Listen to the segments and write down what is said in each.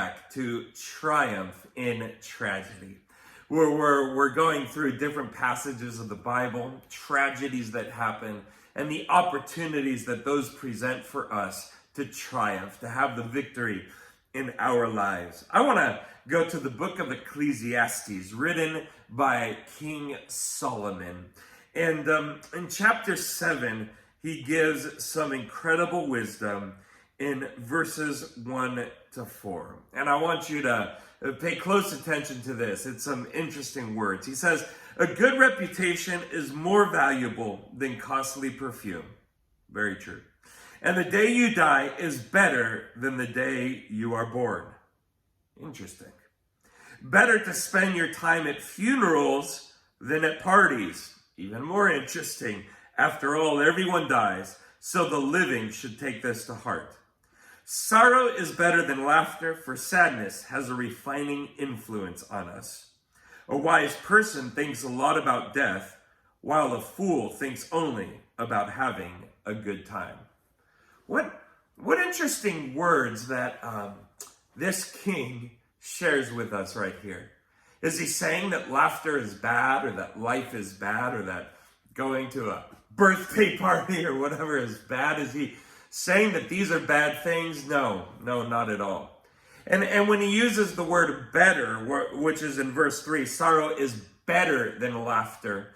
back to triumph in tragedy. We're going through different passages of the Bible, tragedies that happen, and the opportunities that those present for us to triumph, to have the victory in our lives. I want to go to the book of Ecclesiastes, written by King Solomon. And in chapter 7, he gives some incredible wisdom in verses 1 to 4. And I want you to pay close attention to this. It's some interesting words. He says, "A good reputation is more valuable than costly perfume." Very true. "And the day you die is better than the day you are born." Interesting. "Better to spend your time at funerals than at parties." Even more interesting. "After all, everyone dies, so the living should take this to heart. Sorrow is better than laughter, for sadness has a refining influence on us. A wise person thinks a lot about death, while a fool thinks only about having a good time." What interesting words that this king shares with us right here. Is he saying that laughter is bad, or that life is bad, or that going to a birthday party or whatever is bad? Is he saying that these are bad things? No, not at all. And when he uses the word better, which is in verse 3, sorrow is better than laughter,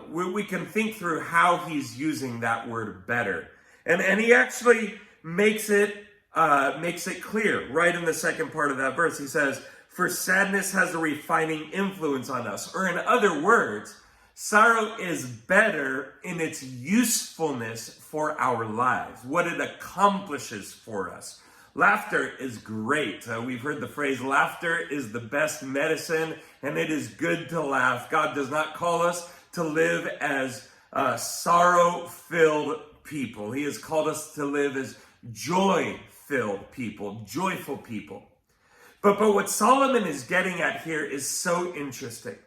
we can think through how he's using that word better. And he actually makes it clear right in the second part of that verse. He says, "For sadness has a refining influence on us." Or in other words, sorrow is better in its usefulness for our lives, what it accomplishes for us. Laughter is great. We've heard the phrase, laughter is the best medicine, and it is good to laugh. God does not call us to live as sorrow-filled people. He has called us to live as joy-filled people, joyful people. But what Solomon is getting at here is so interesting,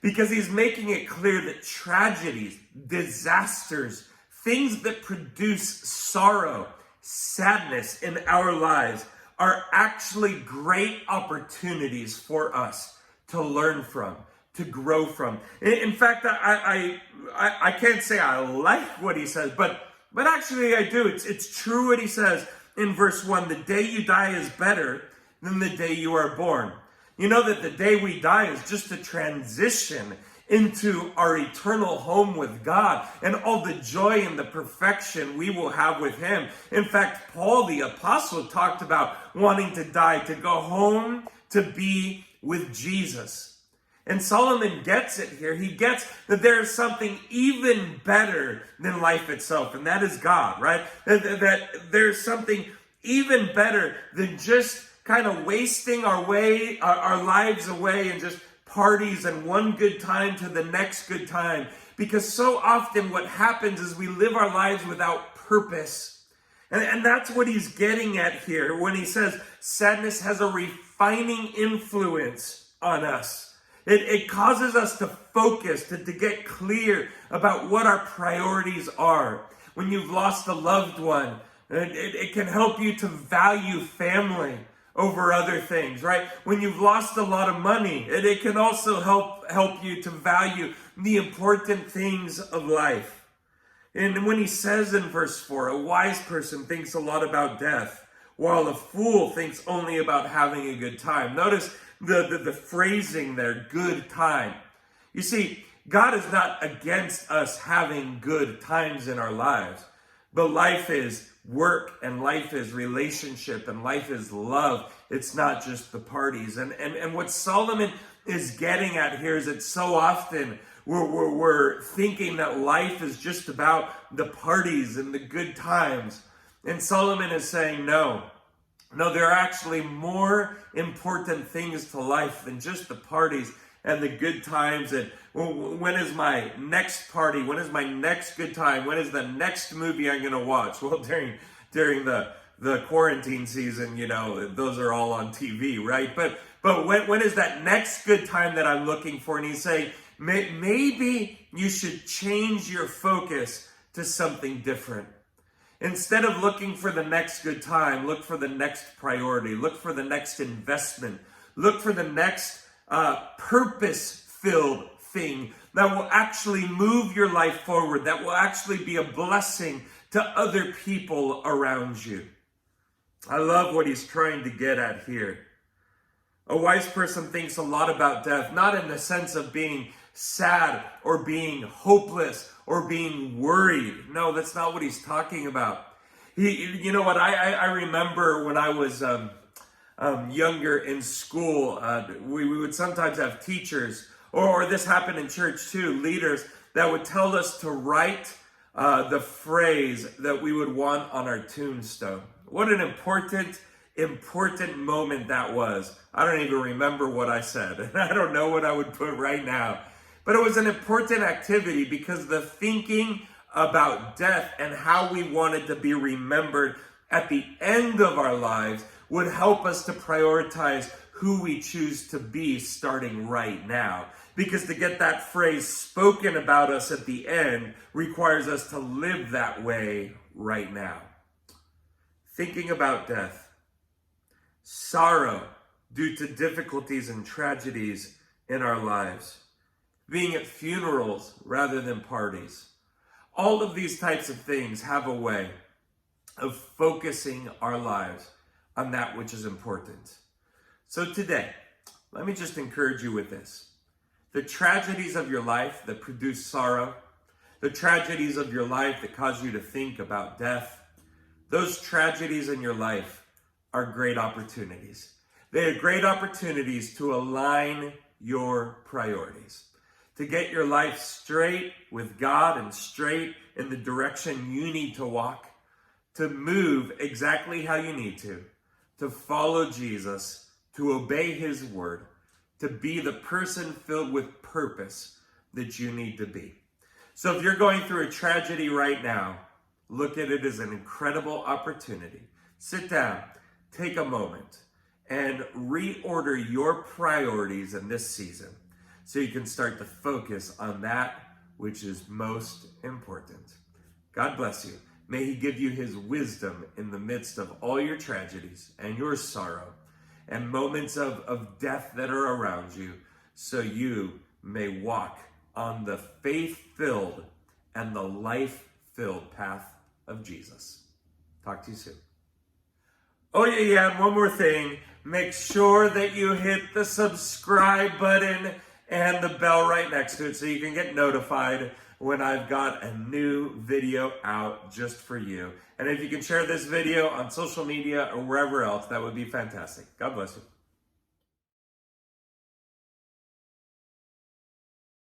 because he's making it clear that tragedies, disasters, things that produce sorrow, sadness in our lives are actually great opportunities for us to learn from, to grow from. In fact, I can't say I like what he says, but actually I do. It's true what he says in verse 1. "The day you die is better than the day you are born." You know that the day we die is just a transition into our eternal home with God and all the joy and the perfection we will have with him. In fact, Paul the apostle talked about wanting to die, to go home, to be with Jesus. And Solomon gets it here. He gets that there is something even better than life itself, and that is God, right? That there's something even better than just kind of wasting our lives away and just parties and one good time to the next good time. Because so often what happens is we live our lives without purpose. And that's what he's getting at here when he says sadness has a refining influence on us. It causes us to focus, to get clear about what our priorities are. When you've lost a loved one, it can help you to value family over other things, right? When you've lost a lot of money, it can also help you to value the important things of life. And when he says in verse 4, "A wise person thinks a lot about death, while a fool thinks only about having a good time." Notice the phrasing there, good time. You see, God is not against us having good times in our lives, but life is work, and life is relationship, and life is love. It's not just the parties. And what Solomon is getting at here is that so often we're thinking that life is just about the parties and the good times. And Solomon is saying, no, there are actually more important things to life than just the parties and the good times. And when is my next party? When is my next good time? When is the next movie I'm going to watch? Well, during the quarantine season, those are all on TV, right? But when is that next good time that I'm looking for? And he's saying, maybe you should change your focus to something different. Instead of looking for the next good time, look for the next priority. Look for the next investment. Look for the next purpose-filled thing that will actually move your life forward, that will actually be a blessing to other people around you. I love what he's trying to get at here. A wise person thinks a lot about death, not in the sense of being sad or being hopeless or being worried. No, that's not what he's talking about. You know what? I remember when I was younger in school, we would sometimes have teachers, or this happened in church too, leaders that would tell us to write the phrase that we would want on our tombstone. What an important moment that was. I don't even remember what I said, and I don't know what I would put right now. But it was an important activity because the thinking about death and how we wanted to be remembered at the end of our lives would help us to prioritize who we choose to be starting right now. Because to get that phrase spoken about us at the end requires us to live that way right now. Thinking about death, sorrow due to difficulties and tragedies in our lives, being at funerals rather than parties. All of these types of things have a way of focusing our lives on that which is important. So today, let me just encourage you with this. The tragedies of your life that produce sorrow, the tragedies of your life that cause you to think about death, those tragedies in your life are great opportunities. They are great opportunities to align your priorities, to get your life straight with God and straight in the direction you need to walk, to move exactly how you need to follow Jesus, to obey his word, to be the person filled with purpose that you need to be. So if you're going through a tragedy right now, look at it as an incredible opportunity. Sit down, take a moment, and reorder your priorities in this season so you can start to focus on that which is most important. God bless you. May he give you his wisdom in the midst of all your tragedies and your sorrow and moments of death that are around you, so you may walk on the faith-filled and the life-filled path of Jesus. Talk to you soon. Oh yeah, and one more thing. Make sure that you hit the subscribe button and the bell right next to it so you can get notified when I've got a new video out just for you. And if you can share this video on social media or wherever else, that would be fantastic. God bless you.